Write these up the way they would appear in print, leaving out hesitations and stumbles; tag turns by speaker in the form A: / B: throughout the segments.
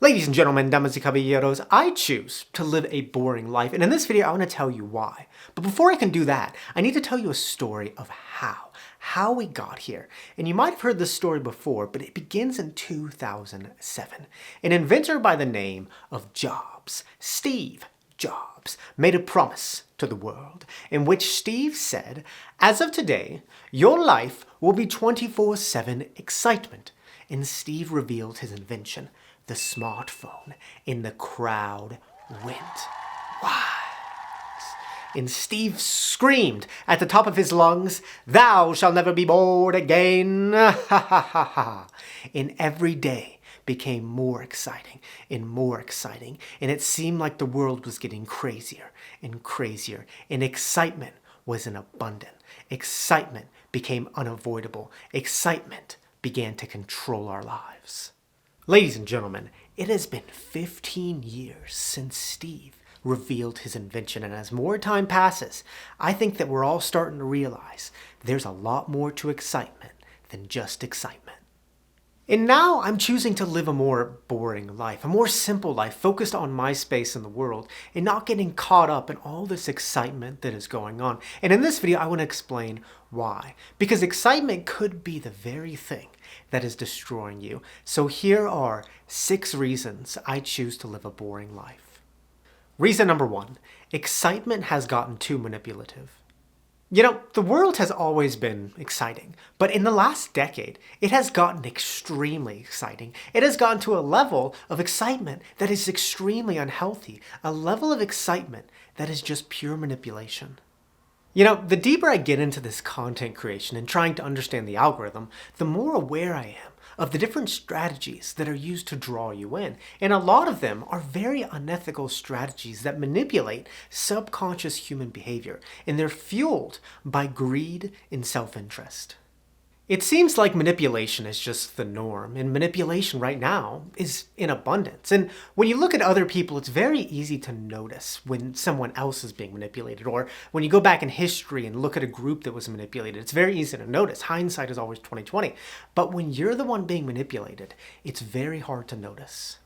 A: Ladies and gentlemen, damas y caballeros, I choose to live a boring life, and in this video I want to tell you why. But before I can do that, I need to tell you a story of how we got here. And you might have heard this story before, but it begins in 2007. An inventor by the name of Jobs, Steve Jobs, made a promise to the world in which Steve said, "As of today, your life will be 24/7 excitement." And Steve revealed his invention, the smartphone, and the crowd went wild. And Steve screamed at the top of his lungs, "Thou shalt never be bored again!" Ha ha ha ha. And every day became more exciting, and it seemed like the world was getting crazier and crazier, and excitement was in abundance. Excitement became unavoidable. Excitement began to control our lives. Ladies and gentlemen, it has been 15 years since Steve revealed his invention, and as more time passes, I think that we're all starting to realize there's a lot more to excitement than just excitement. And now I'm choosing to live a more boring life, a more simple life, focused on my space in the world and not getting caught up in all this excitement that is going on. And in this video, I want to explain why. Because excitement could be the very thing that is destroying you. So here are 6 reasons I choose to live a boring life. Reason number 1, excitement has gotten too manipulative. You know, the world has always been exciting, but in the last decade, it has gotten extremely exciting. It has gotten to a level of excitement that is extremely unhealthy, a level of excitement that is just pure manipulation. You know, the deeper I get into this content creation and trying to understand the algorithm, the more aware I am of the different strategies that are used to draw you in. And a lot of them are very unethical strategies that manipulate subconscious human behavior, and they're fueled by greed and self-interest. It seems like manipulation is just the norm, and manipulation right now is in abundance. And when you look at other people, it's very easy to notice when someone else is being manipulated, or when you go back in history and look at a group that was manipulated, it's very easy to notice. Hindsight is always 20/20. But when you're the one being manipulated, it's very hard to notice.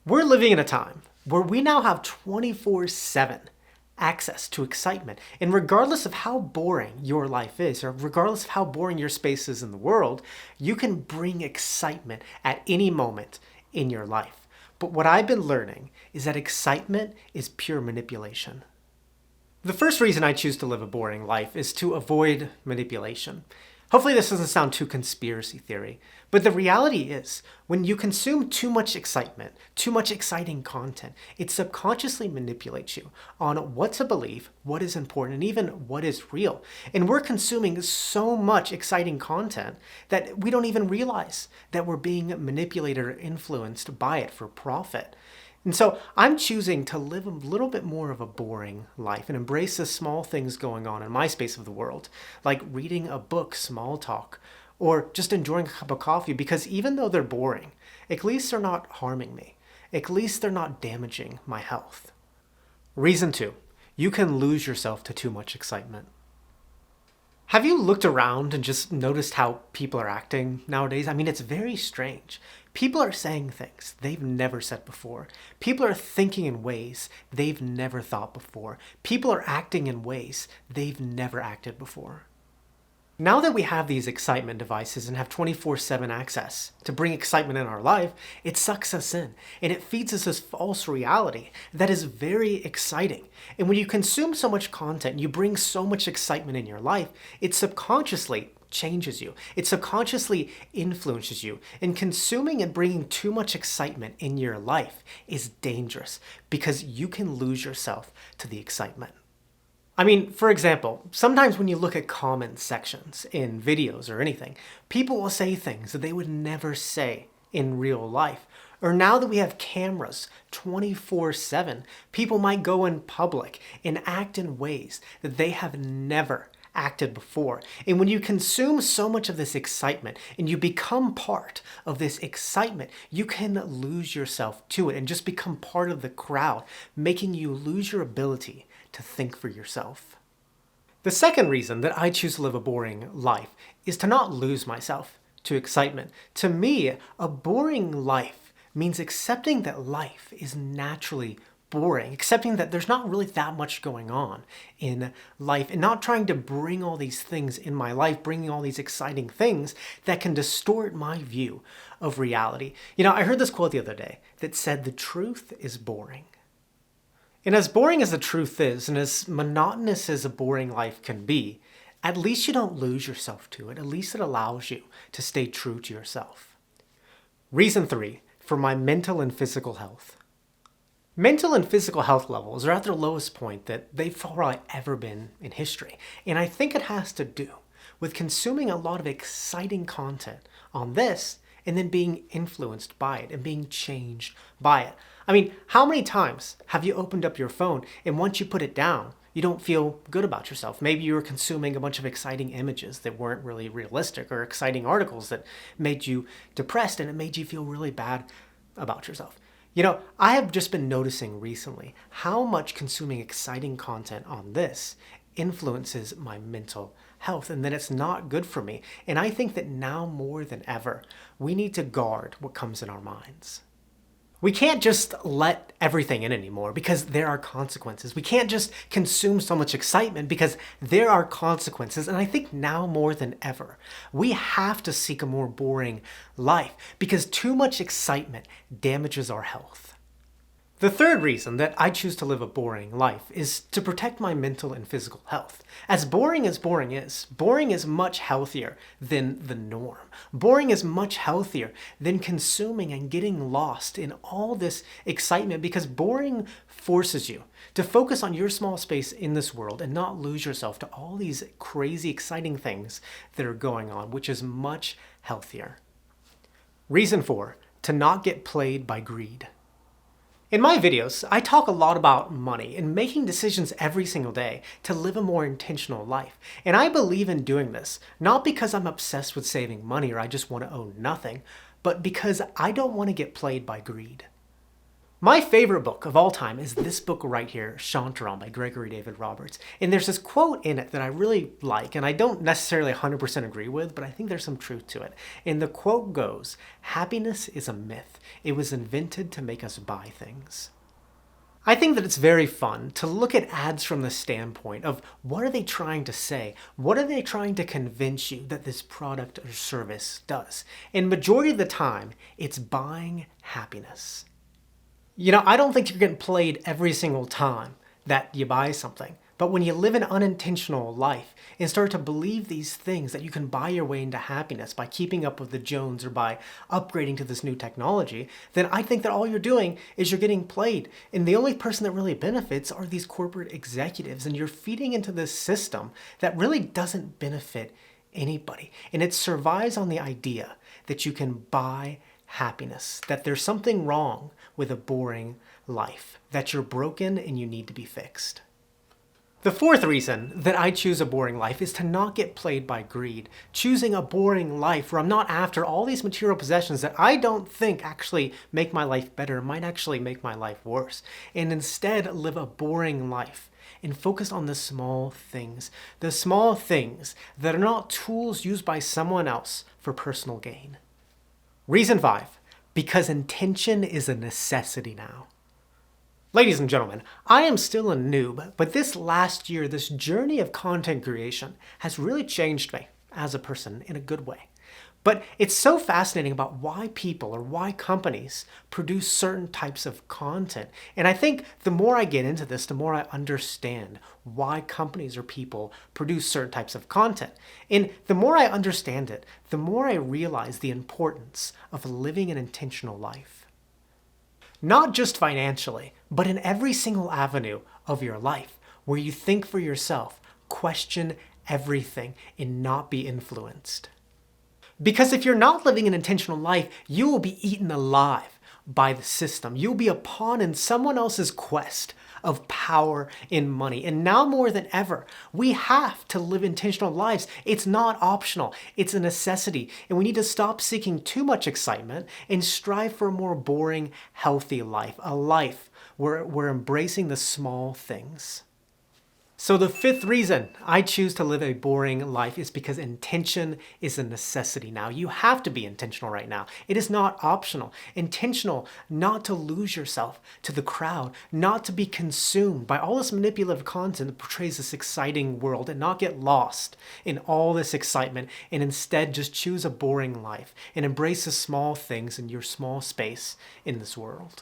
A: We're living in a time where we now have 24/7 access to excitement. And regardless of how boring your life is, or regardless of how boring your space is in the world, you can bring excitement at any moment in your life. But what I've been learning is that excitement is pure manipulation. The first reason I choose to live a boring life is to avoid manipulation. Hopefully this doesn't sound too conspiracy theory, but the reality is, when you consume too much excitement, too much exciting content, it subconsciously manipulates you on what to believe, what is important, and even what is real. And we're consuming so much exciting content that we don't even realize that we're being manipulated or influenced by it for profit. And so I'm choosing to live a little bit more of a boring life and embrace the small things going on in my space of the world, like reading a book, small talk, or just enjoying a cup of coffee, because even though they're boring, at least they're not harming me. At least they're not damaging my health. Reason 2, you can lose yourself to too much excitement. Have you looked around and just noticed how people are acting nowadays? I mean, it's very strange. People are saying things they've never said before. People are thinking in ways they've never thought before. People are acting in ways they've never acted before. Now that we have these excitement devices and have 24/7 access to bring excitement in our life, it sucks us in, and it feeds us this false reality that is very exciting. And when you consume so much content, you bring so much excitement in your life, it subconsciously changes you. It subconsciously influences you. And consuming and bringing too much excitement in your life is dangerous, because you can lose yourself to the excitement. I mean, for example, sometimes when you look at comment sections in videos or anything, people will say things that they would never say in real life. Or now that we have cameras 24/7, people might go in public and act in ways that they have never acted before. And when you consume so much of this excitement and you become part of this excitement, you can lose yourself to it and just become part of the crowd, making you lose your ability to think for yourself. The second reason that I choose to live a boring life is to not lose myself to excitement. To me, a boring life means accepting that life is naturally boring, accepting that there's not really that much going on in life, and not trying to bring all these things in my life, bringing all these exciting things that can distort my view of reality. I heard this quote the other day that said, "The truth is boring." And as boring as the truth is, and as monotonous as a boring life can be, at least you don't lose yourself to it. At least it allows you to stay true to yourself. Reason 3 for my mental and physical health. Mental and physical health levels are at their lowest point that they've probably ever been in history. And I think it has to do with consuming a lot of exciting content on this and then being influenced by it and being changed by it. I mean, how many times have you opened up your phone and once you put it down, you don't feel good about yourself? Maybe you were consuming a bunch of exciting images that weren't really realistic, or exciting articles that made you depressed and it made you feel really bad about yourself. I have just been noticing recently how much consuming exciting content on this influences my mental health, and that it's not good for me. And I think that now more than ever, we need to guard what comes in our minds. We can't just let everything in anymore because there are consequences. We can't just consume so much excitement because there are consequences. And I think now more than ever, we have to seek a more boring life because too much excitement damages our health. The third reason that I choose to live a boring life is to protect my mental and physical health. As boring is much healthier than the norm. Boring is much healthier than consuming and getting lost in all this excitement, because boring forces you to focus on your small space in this world and not lose yourself to all these crazy, exciting things that are going on, which is much healthier. Reason 4, to not get played by greed. In my videos, I talk a lot about money and making decisions every single day to live a more intentional life. And I believe in doing this, not because I'm obsessed with saving money or I just want to own nothing, but because I don't want to get played by greed. My favorite book of all time is this book right here, Shantaram by Gregory David Roberts. And there's this quote in it that I really like, and I don't necessarily 100% agree with, but I think there's some truth to it. And the quote goes, "Happiness is a myth. It was invented to make us buy things." I think that it's very fun to look at ads from the standpoint of what are they trying to say? What are they trying to convince you that this product or service does? And majority of the time, it's buying happiness. I don't think you're getting played every single time that you buy something. But when you live an unintentional life and start to believe these things that you can buy your way into happiness by keeping up with the Jones or by upgrading to this new technology, then I think that all you're doing is you're getting played. And the only person that really benefits are these corporate executives. And you're feeding into this system that really doesn't benefit anybody. And it survives on the idea that you can buy happiness, that there's something wrong with a boring life, that you're broken and you need to be fixed. The fourth reason that I choose a boring life is to not get played by greed. Choosing a boring life where I'm not after all these material possessions that I don't think actually make my life better, might actually make my life worse, and instead live a boring life and focus on the small things that are not tools used by someone else for personal gain. Reason 5, because intention is a necessity now. Ladies and gentlemen, I am still a noob, but this last year, this journey of content creation has really changed me as a person in a good way. But it's so fascinating about why people or why companies produce certain types of content. And I think the more I get into this, the more I understand why companies or people produce certain types of content. And the more I understand it, the more I realize the importance of living an intentional life. Not just financially, but in every single avenue of your life, where you think for yourself, question everything, and not be influenced. Because if you're not living an intentional life, you will be eaten alive by the system. You'll be a pawn in someone else's quest of power and money. And now more than ever, we have to live intentional lives. It's not optional. It's a necessity. And we need to stop seeking too much excitement and strive for a more boring, healthy life. A life where we're embracing the small things. So the fifth reason I choose to live a boring life is because intention is a necessity now. You have to be intentional right now. It is not optional. Intentional not to lose yourself to the crowd, not to be consumed by all this manipulative content that portrays this exciting world and not get lost in all this excitement and instead just choose a boring life and embrace the small things in your small space in this world.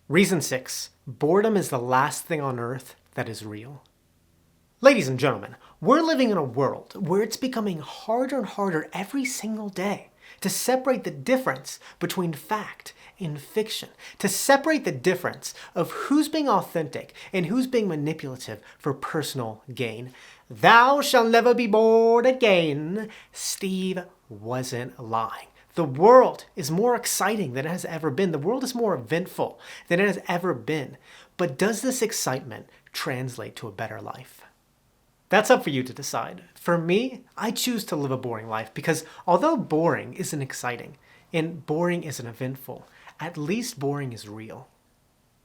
A: Reason 6, boredom is the last thing on earth that is real. Ladies and gentlemen, we're living in a world where it's becoming harder and harder every single day to separate the difference between fact and fiction, to separate the difference of who's being authentic and who's being manipulative for personal gain. Thou shalt never be bored again. Steve wasn't lying. The world is more exciting than it has ever been. The world is more eventful than it has ever been. But does this excitement translate to a better life? That's up for you to decide. For me, I choose to live a boring life because although boring isn't exciting and boring isn't eventful, at least boring is real.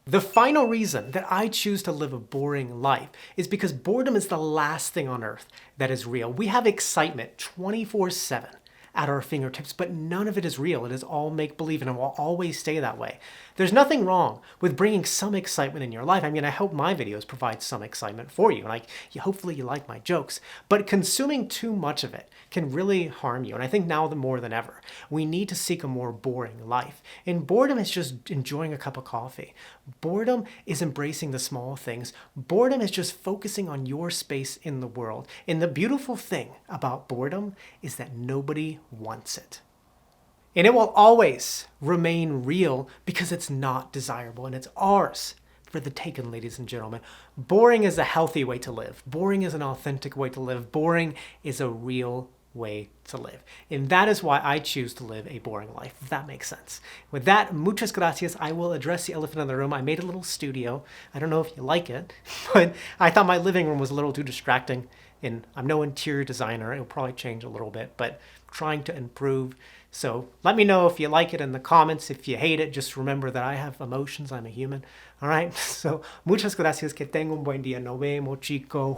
A: The final reason that I choose to live a boring life is because boredom is the last thing on earth that is real. We have excitement 24/7 at our fingertips, but none of it is real. It is all make-believe and it will always stay that way. There's nothing wrong with bringing some excitement in your life. I mean, I hope my videos provide some excitement for you. Like, hopefully you like my jokes, but consuming too much of it can really harm you. And I think now more than ever, we need to seek a more boring life. And boredom is just enjoying a cup of coffee. Boredom is embracing the small things. Boredom is just focusing on your space in the world. And the beautiful thing about boredom is that nobody wants it. And it will always remain real because it's not desirable and it's ours for the taking, ladies and gentlemen. Boring is a healthy way to live. Boring is an authentic way to live. Boring is a real way to live. And that is why I choose to live a boring life, if that makes sense. With that, muchas gracias. I will address the elephant in the room. I made a little studio. I don't know if you like it, but I thought my living room was a little too distracting. And I'm no interior designer. It'll probably change a little bit, but trying to improve. So let me know if you like it in the comments. If you hate it, just remember that I have emotions. I'm a human. All right. So muchas gracias. Que tenga un buen día. Nos vemos, chicos.